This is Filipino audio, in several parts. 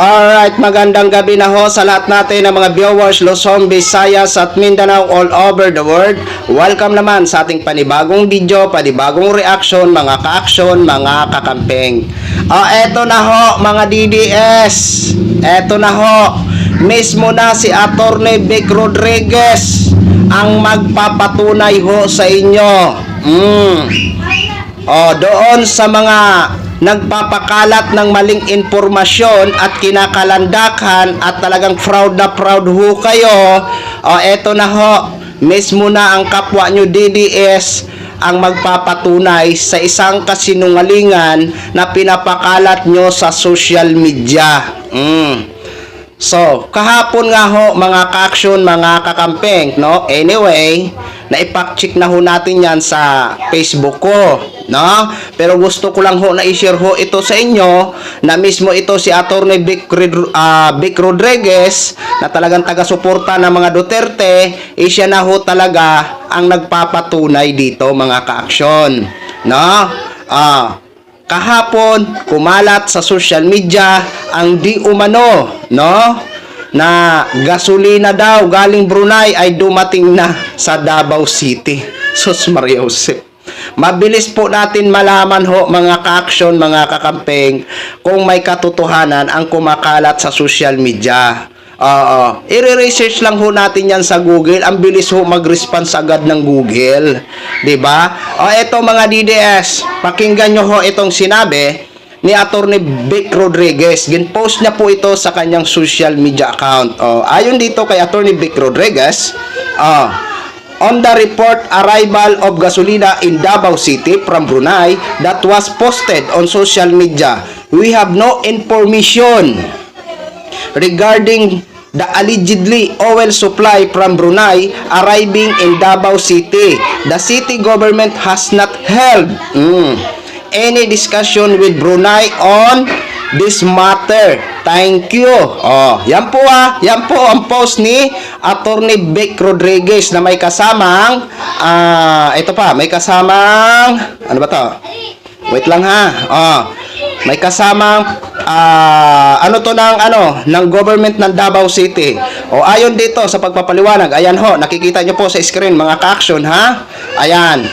Alright, magandang gabi na ho sa lahat natin ng mga viewers Luzon, Visayas at Mindanao all over the world. Welcome naman sa ating panibagong video, panibagong reaction, mga ka-action, mga kakampeng. Eto na ho mga DDS. Eto na ho. Mismo na si Atty. Vic Rodriguez ang magpapatunay ho sa inyo. Doon sa mga nagpapakalat ng maling impormasyon at kinakalandakan at talagang proud na proud ho kayo. Eto na ho, mismo na ang kapwa nyo DDS ang magpapatunay sa isang kasinungalingan na pinapakalat nyo sa social media. So, kahapon nga ho mga ka-action, mga kakampeng, no? Anyway, na-ipack-check na ho natin yan sa Facebook ko, no? Pero gusto ko lang ho na i-share ho ito sa inyo na mismo ito si Atty. Vic Rodriguez na talagang taga-suporta ng mga Duterte, siya na ho talaga ang nagpapatunay dito mga ka-action, no? Kahapon, kumalat sa social media ang di umano, no? Na gasolina daw galing Brunei ay dumating na sa Davao City. Sus Maria Jose. Mabilis po natin malaman ho mga ka-action, mga kakampeng kung may katotohanan ang kumakalat sa social media. I-research lang ho natin yan sa Google. Ang bilis ho mag-response agad ng Google. Diba? Ito mga DDS, pakinggan nyo ho itong sinabi ni Atty. Vic Rodriguez. Gin-post niya po ito sa kanyang social media account. Ayon dito kay Atty. Vic Rodriguez, on the report arrival of gasolina in Davao City from Brunei that was posted on social media, we have no information regarding the allegedly oil supply from Brunei arriving in Davao City. The city government has not held any discussion with Brunei on this matter. Thank you. Yan po yan po ang post ni Atty. Vic Rodriguez na may kasamang ito pa, may kasamang ano ba to? Wait lang ha. May kasamang ng government ng Davao City. Ayon dito sa pagpapaliwanag, ayan ho, nakikita nyo po sa screen mga ka-action ha. Ayan.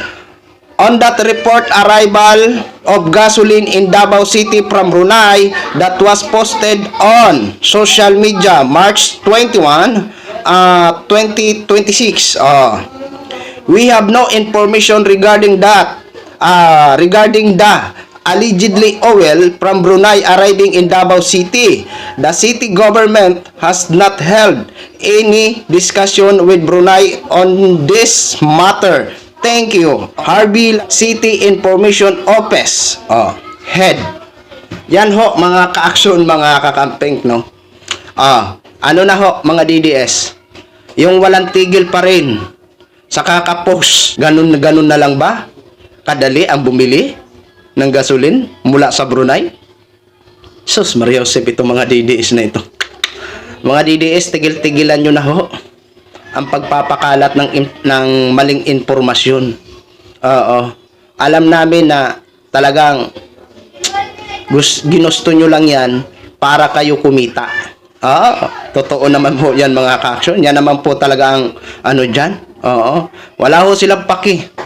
On that report arrival of gasoline in Davao City from Brunei that was posted on social media March 21, 2026. We have no information regarding that. Regarding the allegedly oil from Brunei arriving in Davao City. The city government has not held any discussion with Brunei on this matter. Thank you. Harvey City Information Office. Head. Yan ho mga ka-action, mga kakampeng, no? Ano na ho mga DDS? Yung walang tigil pa rin sa kakapost. Ganun na lang ba? Kadali ang bumili ng gasolin mula sa Brunei? Sus Maria Josep, itong mga DDS na ito. Mga DDS, tigil-tigilan nyo na ho ang pagpapakalat ng maling informasyon. Alam namin na talagang ginusto nyo lang yan para kayo kumita. Totoo naman po yan mga ka-action. Yan naman po talaga ang ano dyan. Wala ho silang paki.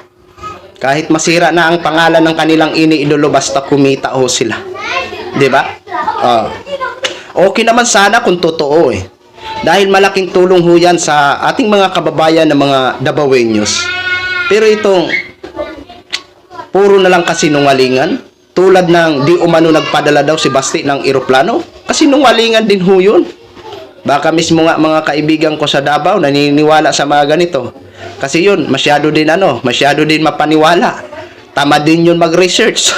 Kahit masira na ang pangalan ng kanilang iniidolo, basta kumita ho sila. Diba? Okay naman sana kung totoo eh. Dahil malaking tulong ho yan sa ating mga kababayan na mga Davaoeños. Pero itong puro na lang kasinungalingan, tulad ng di umano nagpadala daw si Basti ng eroplano, kasinungalingan din ho yun. Baka mismo nga mga kaibigan ko sa Davao naniniwala sa mga ganito. Kasi yun, masyado din mapaniwala. Tamad din yun mag-research.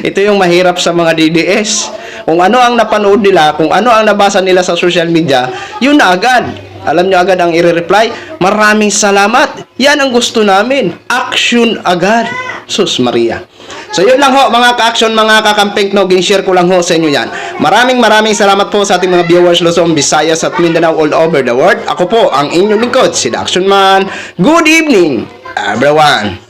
Ito yung mahirap sa mga DDS. Kung ano ang napanood nila, kung ano ang nabasa nila sa social media, yun na agad. Alam nyo agad ang i-reply, maraming salamat. Yan ang gusto namin. Action agad. Sus Maria. So yun lang ho mga ka-action, mga kakampeng, no, share ko lang ho sa inyo yan. Maraming salamat po sa ating mga viewers Luzon, Visayas at Mindanao all over the world. Ako po ang inyong lingkod, si The Action Man. Good evening everyone.